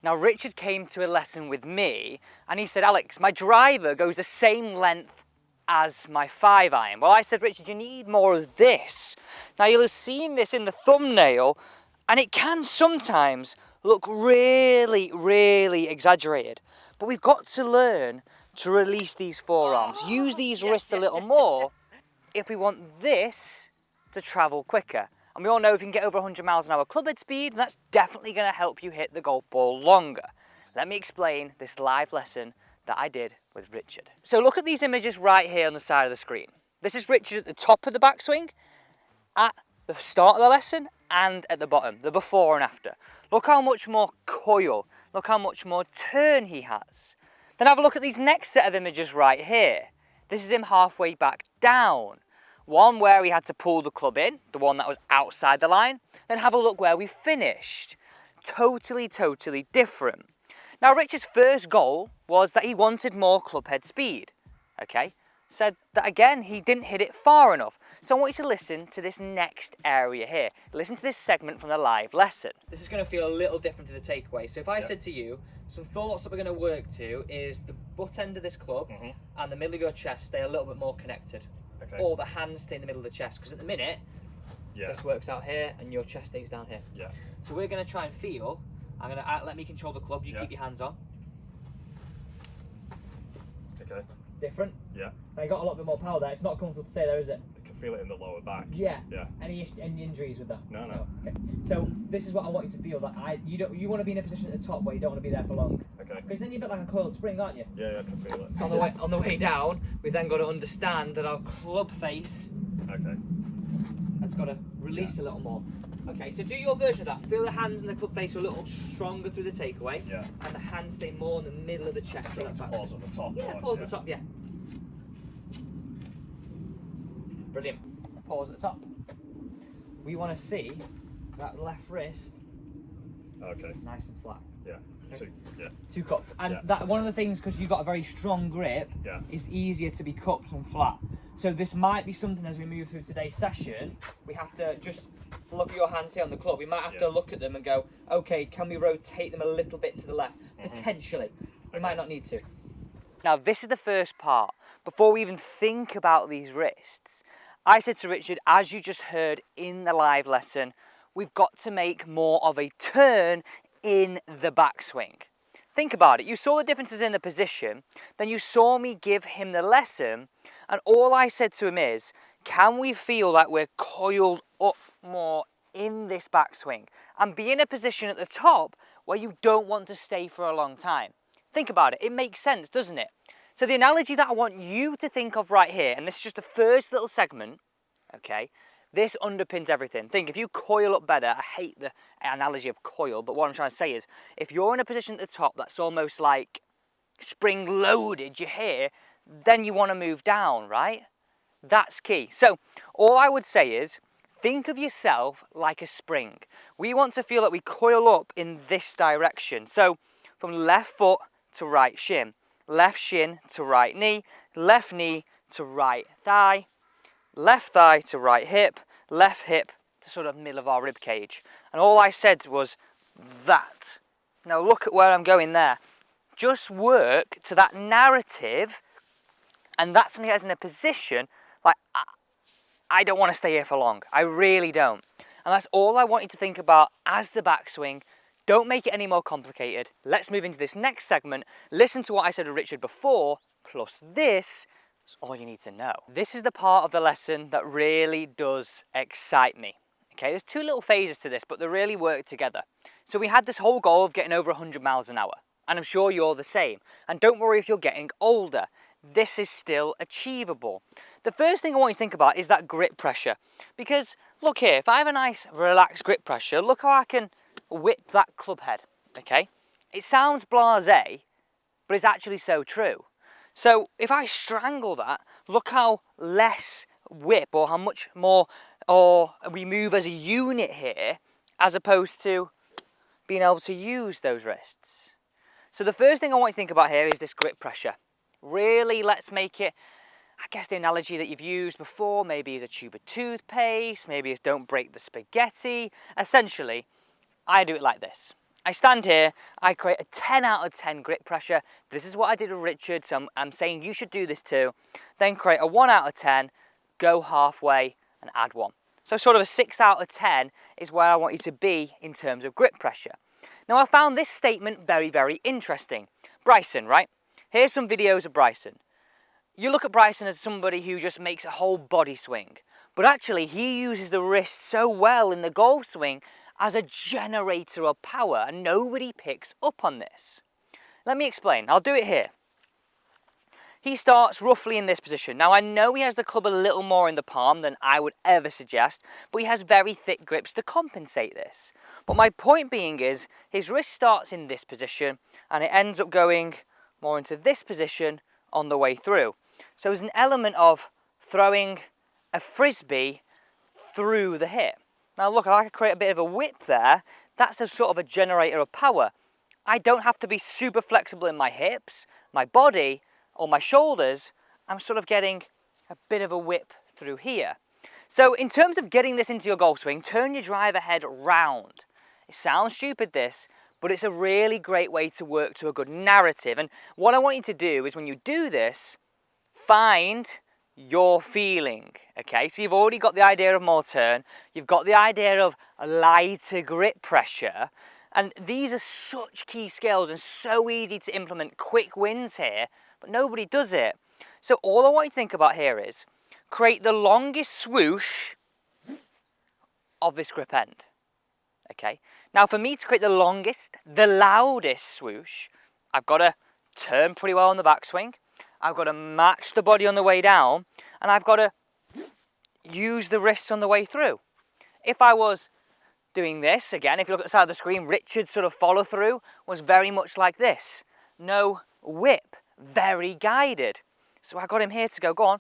Now Richard came to a lesson with me and he said, Alex, my driver goes the same length as my 5-iron. Well, I said, Richard, you need more of this. Now you'll have seen this in the thumbnail and it can sometimes look really, really exaggerated. But we've got to learn to release these forearms, use these wrists a little more if we want this to travel quicker. And we all know if you can get over 100 miles an hour club head speed, that's definitely going to help you hit the golf ball longer. Let me explain this live lesson that I did with Richard. So look at these images right here on the side of the screen. This is Richard at the top of the backswing, at the start of the lesson, and at the bottom, the before and after. Look how much more coil, look how much more turn he has. Then have a look at these next set of images right here. This is him halfway back down. One where we had to pull the club in, the one that was outside the line. Then have a look where we finished. Totally, totally different. Now Richard's first goal was that he wanted more club head speed. Okay, said that again, he didn't hit it far enough. So I want you to listen to this next area here. Listen to this segment from the live lesson. This is going to feel a little different to the takeaway. So if I said to you, some thoughts that we're going to work to is the butt end of this club and the middle of your chest stay a little bit more connected. Okay. Or the hands stay in the middle of the chest, because at the minute, this works out here and your chest stays down here. Yeah. So we're going to try and feel. I'm going to let me control the club. You keep your hands on. Okay. Different. Yeah. Now you got a lot bit more power there. It's not comfortable to stay there, is it? I can feel it in the lower back. Yeah. Yeah. Any injuries with that? No, no. Okay. So this is what I want you to feel. That you want to be in a position at the top where you don't want to be there for long. Okay. Because then you're a bit like a coiled spring, aren't you? Yeah, I can feel it. So on the way down, we've then got to understand that our club face has got to release a little more. Okay, so do your version of that. Feel the hands and the club face are a little stronger through the takeaway. Yeah. And the hands stay more in the middle of the chest. So that's pause at the top. Yeah, pause at the top, yeah. Brilliant. Pause at the top. We want to see that left wrist nice and flat. Yeah. Okay. Two cups. And that one of the things, because you've got a very strong grip, is easier to be cupped and flat. So this might be something as we move through today's session, we have to just look at your hands here on the club. We might have to look at them and go, okay, can we rotate them a little bit to the left? Potentially. We might not need to. Now this is the first part. Before we even think about these wrists, I said to Richard, as you just heard in the live lesson, we've got to make more of a turn in the backswing. Think about it. You saw the differences in the position, then you saw me give him the lesson, and all I said to him is, can we feel like we're coiled up more in this backswing and be in a position at the top where you don't want to stay for a long time? Think about it. It makes sense, doesn't it? So the analogy that I want you to think of right here, and this is just the first little segment, okay, this underpins everything. Think, if you coil up better, I hate the analogy of coil, but what I'm trying to say is, if you're in a position at the top that's almost like spring-loaded, you're here, then you want to move down, right? That's key. So all I would say is, think of yourself like a spring. We want to feel that we coil up in this direction. So from left foot to right shin, left shin to right knee, left knee to right thigh, left thigh to right hip, left hip to sort of middle of our rib cage. And all I said was that. Now look at where I'm going there. Just work to that narrative, and that's when he gets in a position like, I don't want to stay here for long. I really don't. And that's all I want you to think about as the backswing. Don't make it any more complicated. Let's move into this next segment. Listen to what I said to Richard before, plus this is all you need to know. This is the part of the lesson that really does excite me. Okay, there's two little phases to this, but they really work together. So we had this whole goal of getting over 100 miles an hour, and I'm sure you're the same. And don't worry if you're getting older. This is still achievable. The first thing I want you to think about is that grip pressure. Because look here, if I have a nice relaxed grip pressure, look how I can whip that club head, okay? It sounds blasé, but it's actually so true. So if I strangle that, look how less whip or how much more or we move as a unit here, as opposed to being able to use those wrists. So the first thing I want you to think about here is this grip pressure. Really, let's make it, I guess the analogy that you've used before, maybe is a tube of toothpaste, maybe is don't break the spaghetti. Essentially, I do it like this. I stand here, I create a 10 out of 10 grip pressure. This is what I did with Richard, so I'm saying you should do this too. Then create a 1 out of 10, go halfway and add 1. So sort of a 6 out of 10 is where I want you to be in terms of grip pressure. Now I found this statement very, very interesting. Bryson, right? Here's some videos of Bryson. You look at Bryson as somebody who just makes a whole body swing, but actually he uses the wrist so well in the golf swing as a generator of power, and nobody picks up on this. Let me explain. I'll do it here. He starts roughly in this position. Now I know he has the club a little more in the palm than I would ever suggest, but he has very thick grips to compensate this. But my point being is, his wrist starts in this position and it ends up going more into this position on the way through. So there's an element of throwing a frisbee through the hip. Now look, if I could create a bit of a whip there, that's a sort of a generator of power. I don't have to be super flexible in my hips, my body, or my shoulders. I'm sort of getting a bit of a whip through here. So in terms of getting this into your golf swing, turn your driver head round. It sounds stupid this, but it's a really great way to work to a good narrative. And what I want you to do is when you do this, find your feeling, okay? So you've already got the idea of more turn, you've got the idea of a lighter grip pressure, and these are such key skills and so easy to implement, quick wins here, but nobody does it. So all I want you to think about here is, create the longest swoosh of this grip end, okay? Now for me to create the longest, the loudest swoosh, I've got to turn pretty well on the backswing, I've got to match the body on the way down, and I've got to use the wrists on the way through. If I was doing this, again, if you look at the side of the screen, Richard's sort of follow through was very much like this. No whip, very guided. So I got him here to go on,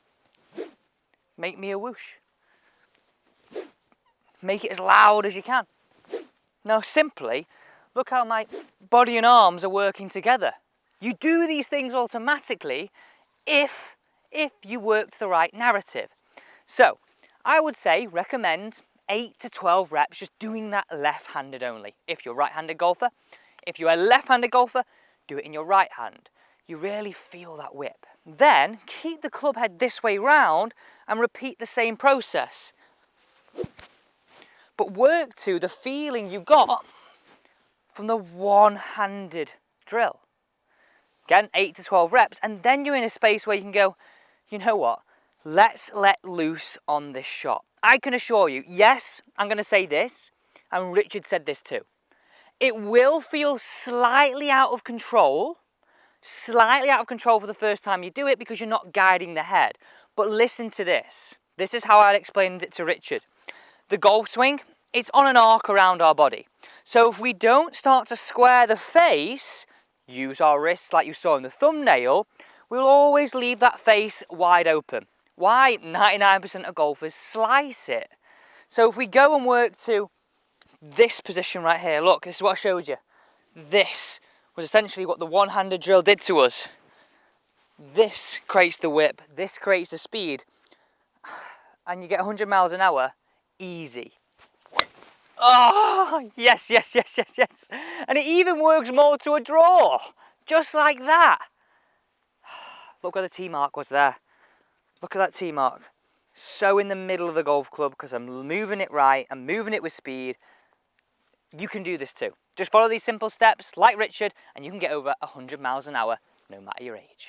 make me a whoosh. Make it as loud as you can. Now simply, look how my body and arms are working together. You do these things automatically if you worked the right narrative. So I would say recommend 8 to 12 reps just doing that left-handed only. If you're a right-handed golfer, if you're a left-handed golfer, do it in your right hand. You really feel that whip. Then keep the club head this way round and repeat the same process. But work to the feeling you got from the one-handed drill. Again, 8 to 12 reps, and then you're in a space where you can go, you know what, let's let loose on this shot. I can assure you, yes, I'm going to say this, and Richard said this too. It will feel slightly out of control for the first time you do it because you're not guiding the head. But listen to this. This is how I explained it to Richard. The golf swing, it's on an arc around our body. So if we don't start to square the face, use our wrists like you saw in the thumbnail, we'll always leave that face wide open. Why? 99% of golfers slice it. So if we go and work to this position right here, look, this is what I showed you. This was essentially what the one-handed drill did to us. This creates the whip, this creates the speed, and you get 100 miles an hour, easy. Oh, yes, yes, yes, yes, yes. And it even works more to a draw, just like that. Look where the T mark was there. Look at that T mark. So in the middle of the golf club because I'm moving it right, I'm moving it with speed. You can do this too. Just follow these simple steps like Richard and you can get over 100 miles an hour no matter your age.